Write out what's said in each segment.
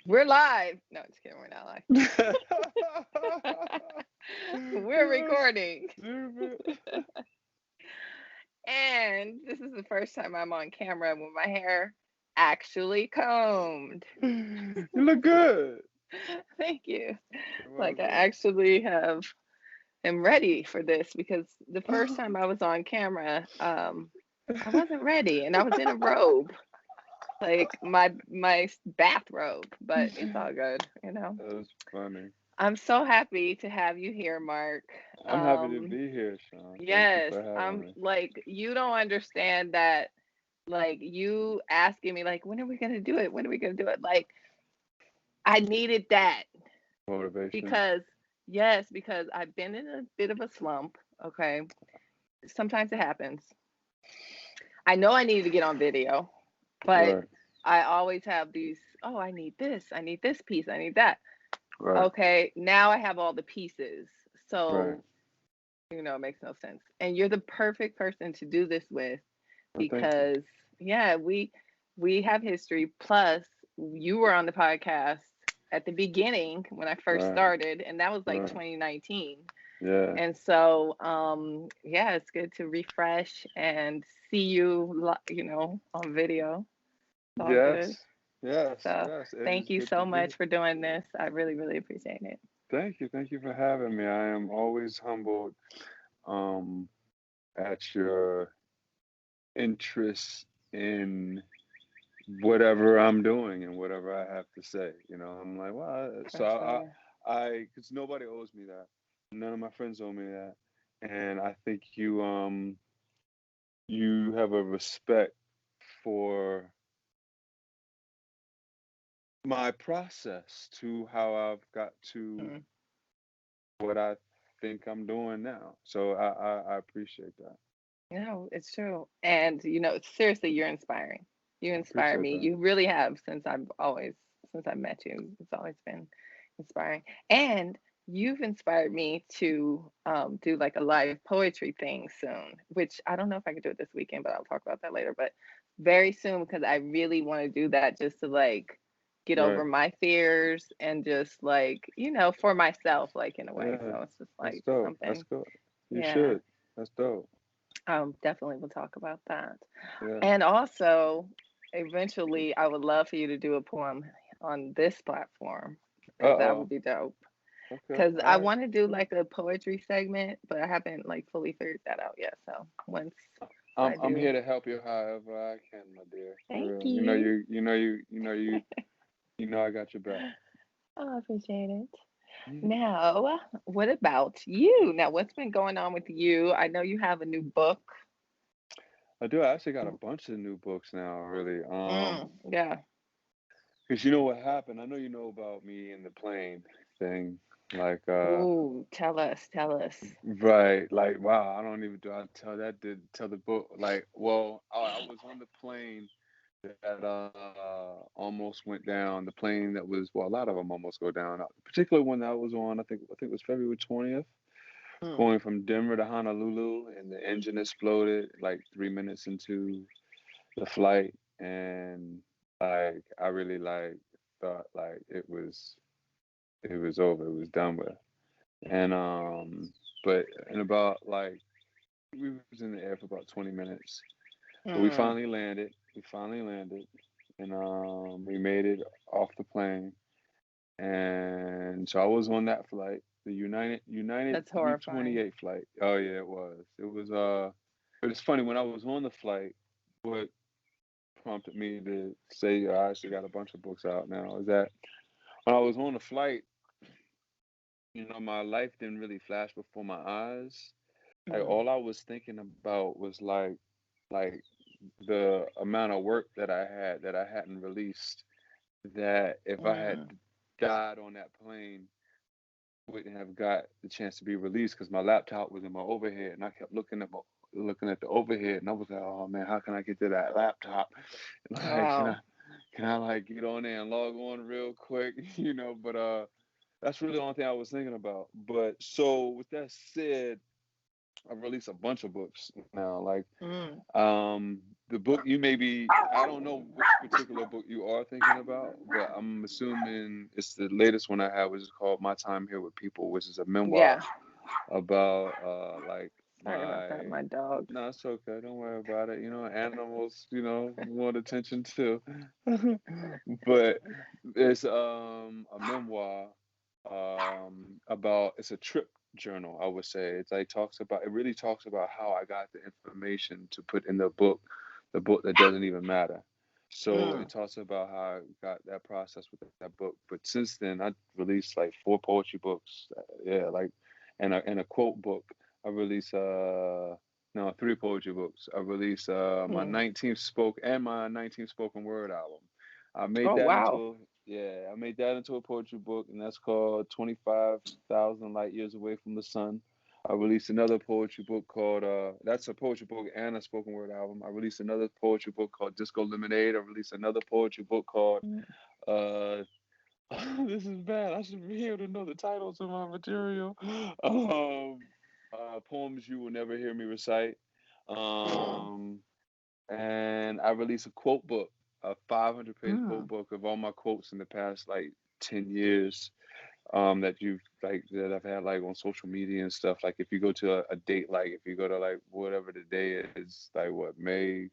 We're live. No, just kidding. We're not live. We're You're recording. stupid. And this is the first time I'm on camera with my hair actually combed. You look good. Thank you. You're Like I welcome. actually am ready for this because the first time I was on camera, I wasn't ready and I was in a robe, like my bathrobe, but it's all good. That's funny. I'm so happy to have you here, Mark. I'm happy to Um, be here, Sean. Thank you yes, for having I'm me. like, you don't understand that, like, you asking me, like, when are we gonna do it? When are we gonna do it? Like, I needed that Motivation. because, yes, because I've been in a bit of a slump. Okay. Sometimes it happens. I know I needed to get on video, but Right, I always have these, oh, I need this. I need this piece. I need that. right, Okay. Now I have all the pieces. right. So it makes no sense. And you're the perfect person to do this with Well, thank you. because yeah, we have history. Plus, you were on the podcast at the beginning when I first Right, started, and that was like right. 2019. Yeah. And so, yeah, it's good to refresh and see you, on video. It's all good. Yes, yes, So, yes. It thank is you good to so be. much for doing this. I really, really appreciate it. Thank you. Thank you for having me. I am always humbled um at your interest in whatever I'm doing and whatever I have to say. I'm like, well, so For sure. because nobody owes me that. None of my friends owe me that, and I think you have a respect for my process to how I've got to Mm. what I think I'm doing now. So I appreciate that. No, it's true. And seriously, you're inspiring. You I inspire appreciate me. that. You really have since I've met you. It's always been inspiring. And you've inspired me to do like a live poetry thing soon, which I don't know if I could do it this weekend, but I'll talk about that later. But very soon because I really want to do that just to like get over Right. my fears and just like, for myself, like in a way. Yeah. So it's just That's like dope. That's something, good. You yeah. should. That's dope. Definitely we'll talk about that. Yeah. And also, eventually, I would love for you to do a poem on this platform because that would Uh-oh. be dope. Okay. Because I All right. want to do Cool. like a poetry segment, but I haven't like fully figured that out yet. So once I I'm do, here to help you however I can, my dear. For thank real. you. You know I got your back. Oh, I appreciate it. Mhm. Now, what about you? Now, what's been going on with you? I know you have a new book. I do. I actually got a bunch of new books now, really. Yeah. Because you know what happened? I know you know about me and the plane thing. Like, Ooh, tell us, tell us. right. Like, wow, I don't even do I tell that to tell the book. Like, well, I was on the plane that almost went down. The plane that was, well, a lot of them almost go down. Particular one that I was on, I think it was February 20th, Mm. going from Denver to Honolulu, and the engine exploded like 3 minutes into the flight, and like I really like thought like it was over, it was done with, and but in about like we was in the air for about 20 minutes, but we Mm. finally landed. We finally landed, and we made it off the plane, and so I was on that flight, the United That's horrifying. 328 flight. Oh yeah, it was. It was. But it's funny when I was on the flight. What prompted me to say I actually got a bunch of books out now is that when I was on the flight, my life didn't really flash before my eyes. Like Mm. all I was thinking about was like the amount of work that I had that I hadn't released. That if I had Mm. died on that plane, wouldn't have got the chance to be released because my laptop was in my overhead, and I kept looking at the overhead, and I was like, oh man, how can I get to that laptop? Like, Wow. can I like get on there and log on real quick, But that's really the only thing I was thinking about. But so with that said, I've released a bunch of books now. Like Mm. the book you maybe I don't know which particular book you are thinking about, but I'm assuming it's the latest one I have, which is called My Time Here with People, which is a memoir Yeah. about like Sorry about my that. My dog. no, it's okay. Don't worry about it. You know, animals, want attention too. But it's a memoir about it's a trip journal, I would say. It's like talks about it really talks about how I got the information to put in the book that doesn't even matter. So Mm. it talks about how I got that process with that book. But since then, I released like four poetry books. Yeah, like and a quote book. I released no, three poetry books. I released my Mm. 19th spoken word album. I made Oh that wow. into a yeah, I made that into a poetry book, and that's called 25,000 Light Years Away from the Sun. I released another poetry book called that's a poetry book and a spoken word album. I released another poetry book called Disco Lemonade. I released another poetry book called Mm. uh this is bad. I should be able to know the titles of my material. Um Poems You Will Never Hear Me Recite. Mm. Um and I released a quote book, a 500-page quote Mm. book of all my quotes in the past like 10 years that you've like that I've had like on social media and stuff. Like if you go to a date, like if you go to like whatever the day is, like what, May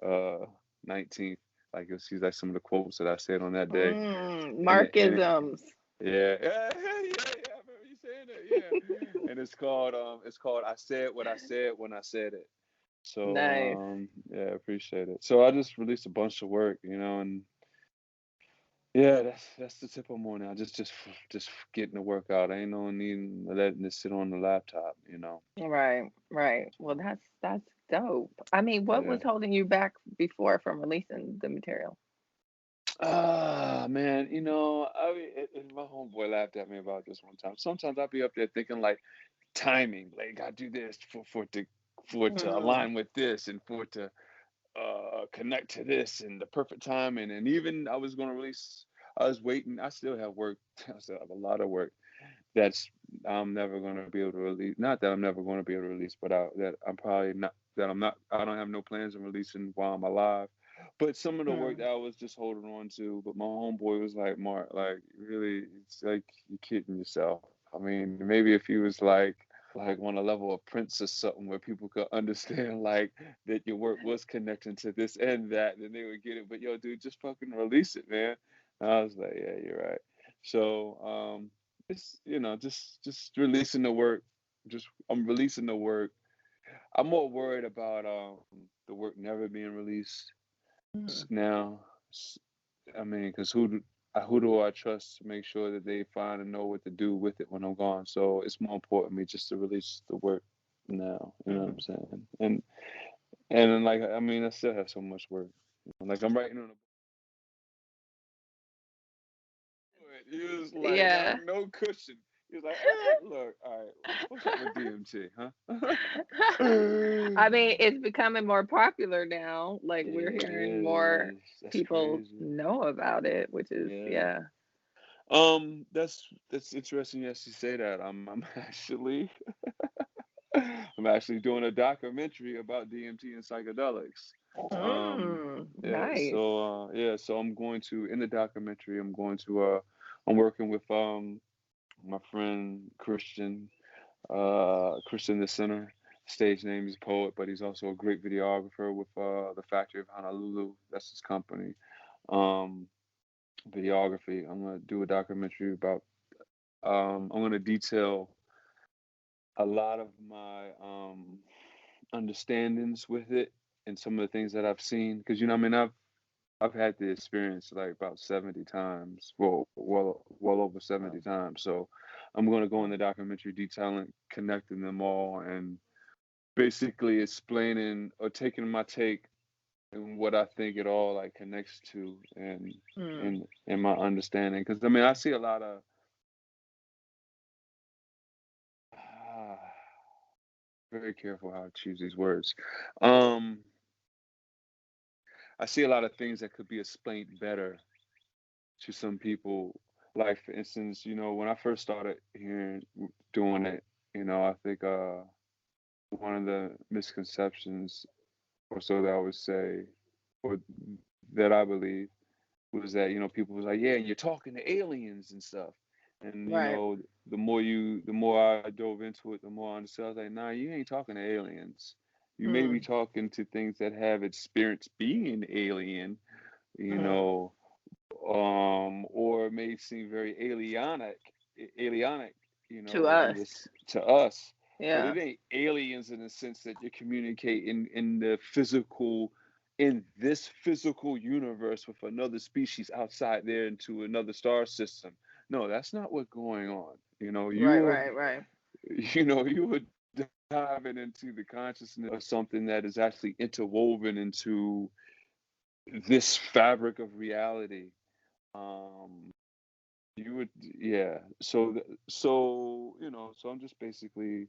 uh 19th, like you'll see like some of the quotes that I said on that day. Mm. And it Markisms. yeah, yeah, I remember you saying that, yeah. And it's called I Said What I Said When I Said It. So Nice. yeah, I appreciate it. So I just released a bunch of work, and yeah, that's the tip I'm on now. Just getting the work out. Ain't no need letting it sit on the laptop. Right. Right. Well, that's dope. I mean, what Yeah. was holding you back before from releasing the material? Ah, man, I mean, my homeboy laughed at me about this one time. Sometimes I'll be up there thinking like timing, like I do this for it to Mm. align with this and for it to connect to this and the perfect timing. And even I was gonna release. I was waiting. I still have work. I still have a lot of work that's I'm never going to be able to release. Not that I'm never going to be able to release, but that I'm probably not. That I'm not. I don't have no plans on releasing while I'm alive. But some of the work Mm. that I was just holding on to. But my homeboy was like, Mark, like really, it's like you're kidding yourself. I mean, maybe if he was like on a level of Prince or something where people could understand like that your work was connecting to this and that, then they would get it. But yo, dude, just fucking release it, man. And I was like, yeah, you're right. So it's just releasing the work. Just I'm releasing the work. I'm more worried about the work never being released Mm. now. I mean, because who do I trust to make sure that they find and know what to do with it when I'm gone? So it's more important to me just to release the work now. You know what I'm Mm. saying? And then, like I mean, I still have so much work. Like I'm writing on a it. He was like Yeah. having no cushion. He was like, look, all right, what's up with DMT, huh? I mean, it's becoming more popular now. Like we're It hearing is. more That's people crazy. know about it, which is Yeah. yeah. That's interesting. Yes, you say that. I'm actually I'm actually doing a documentary about DMT and psychedelics. Yeah. Nice. So I'm going to in the documentary. I'm working with my friend Christian the Center. Stage name is Poet, but he's also a great videographer with the Factory of Honolulu. That's his company. Um, Videography. I'm gonna do a documentary about. I'm gonna detail a lot of my understandings with it and some of the things that I've seen. Because I mean, I've had the experience like about 70 times. Well over 70 times. So I'm gonna go in the documentary detailing, connecting them all, and basically explaining or taking my take and what I think it all like connects to and Mm. and my understanding. Because I mean, I see a lot of very careful how I choose these words. Um, I see a lot of things that could be explained better to some people. Like for instance, when I first started hearing doing it, I think one of the misconceptions, or so that I would say, or that I believe, was that, people was like, yeah, you're talking to aliens and stuff. And Right. the more I dove into it, the more I understood. I was like, nah, you ain't talking to aliens. You may be Mm. talking to things that have experienced being alien, you Mm. know, or it may seem very alienic, To in us. this to us, but Yeah. it ain't aliens in the sense that you're communicating in this physical universe with another species outside there into another star system. No, that's not what's going on. Right, right, right. You were diving into the consciousness of something that is actually interwoven into this fabric of reality. Um, you would, yeah. So I'm just basically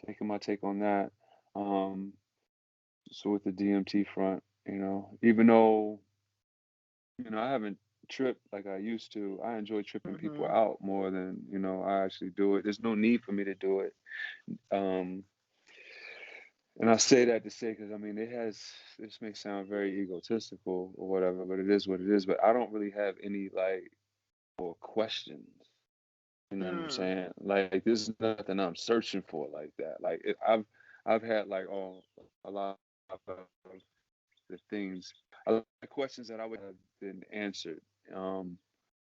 taking my take on that. Um, so with the DMT front, even though I haven't tripped like I used to, I enjoy tripping people Mhm. out more than I actually do it. There's no need for me to do it. Um, and I say that to say because I mean this may sound very egotistical or whatever, but it is what it is. But I don't really have any like or questions. You know what I'm Mm. saying? Like this is nothing I'm searching for like that. I've had like a lot of the things, a lot of questions that I would have been answered. Um,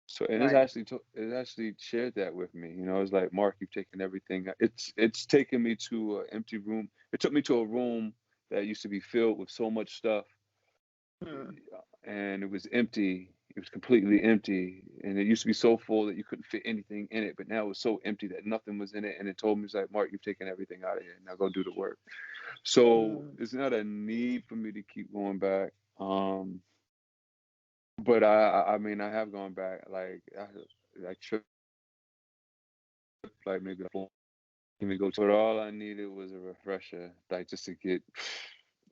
so and Right. it actually shared that with me. It's like, Mark, you've taken everything. It's taken me to an empty room. It took me to a room that used to be filled with so much stuff, Mm. and it was empty. It was completely empty, and it used to be so full that you couldn't fit anything in it. But now it was so empty that nothing was in it, and it told me, it's like, Mark, you've taken everything out of here. Now go do the work. So Mm. it's not a need for me to keep going back. But I mean, I have gone back. Like I tripped like maybe 4 even go to, but all I needed was a refresher, like just to get.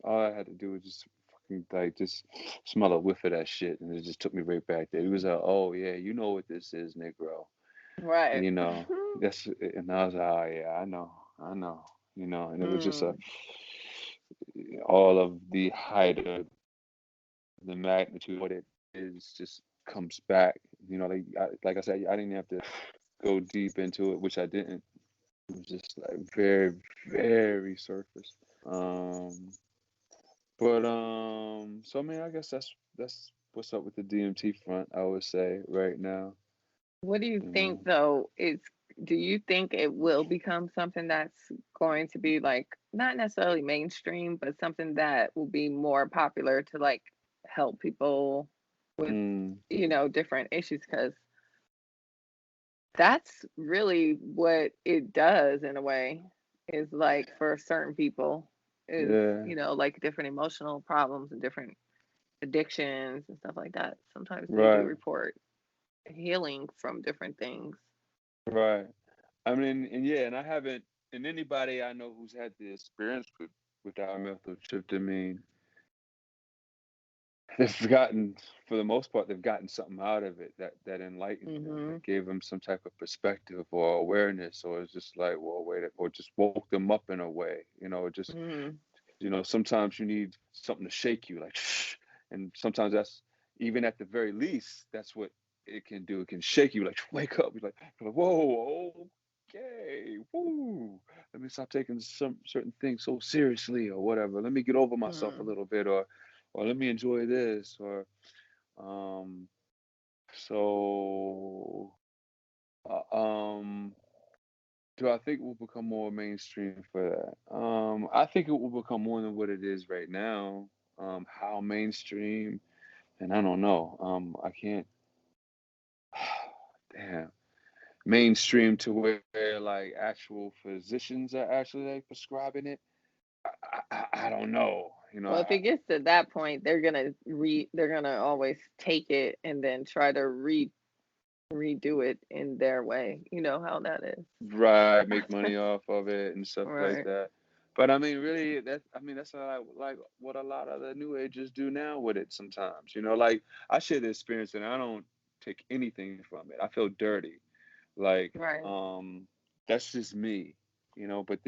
All I had to do was just fucking like just smell a whiff of that shit, and it just took me right back there. It was like, oh yeah, you know what this is, Negro. Right. You know that's, and I was like, oh yeah, I know. And it was just Mm. all of the height of the magnitude of what it is just comes back. Like I said, I didn't have to go deep into it, which I didn't. It was just like very, very surface. Um, so I mean, I guess that's what's up with the DMT front. I would say right now, What do you you think know. though? Do you think it will become something that's going to be like not necessarily mainstream, but something that will be more popular to like help people with, Mm, different issues? Because that's really what it does in a way, is like for certain people, is, yeah, like different emotional problems and different addictions and stuff like that. Sometimes they do right, report healing from different things. right. I mean, and yeah, and I haven't, and anybody I know who's had the experience with our mental shift, I mean, they've gotten, for the most part, they've gotten something out of it that enlightened them, Mhm. that gave them some type of perspective or awareness, or it's just like, well, wait, or just woke them up in a way, just, Mhm. sometimes you need something to shake you, like, and sometimes that's, even at the very least, that's what it can do. It can shake you, like, wake up. You're like, whoa, okay, woo. Let me stop taking some certain things so seriously, or whatever. Let me get over myself a Mhm. little bit, or let me enjoy this, or um. So, uh, um, do I think it will become more mainstream for that? I think it will become more than what it is right now. How mainstream, and I don't know. I can't. Damn, mainstream to where like actual physicians are actually like prescribing it. I don't know. Well, if it gets to that point, they're gonna always take it and then try to redo it in their way. You know how that is. Right, make money off of it and stuff like Right. that. But I mean, really, that's like what a lot of the new agers do now with it sometimes. Like I share the experience and I don't take anything from it. I feel dirty. Like, Right. that's just me. But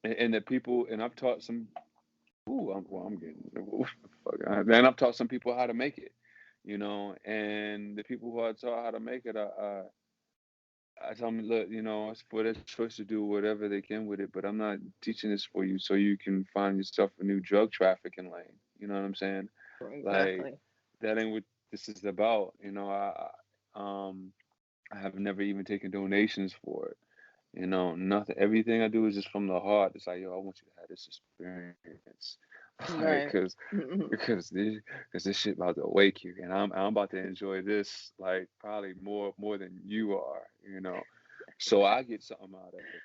and the people, and I've taught some. Ooh, I'm getting. Ooh, fuck, and I've taught some people how to make it, and the people who I taught how to make it, I tell them, look, it's for their choice to do whatever they can with it, but I'm not teaching this for you so you can find yourself a new drug trafficking lane. You know what I'm saying? Like, Exactly. that ain't what this is about. I have never even taken donations for it. Nothing. Everything I do is just from the heart. It's like, yo, I want you to have this experience, like, Right. Mhm. because this shit about to wake you, and I'm about to enjoy this like probably more than you are. So I get something out of it.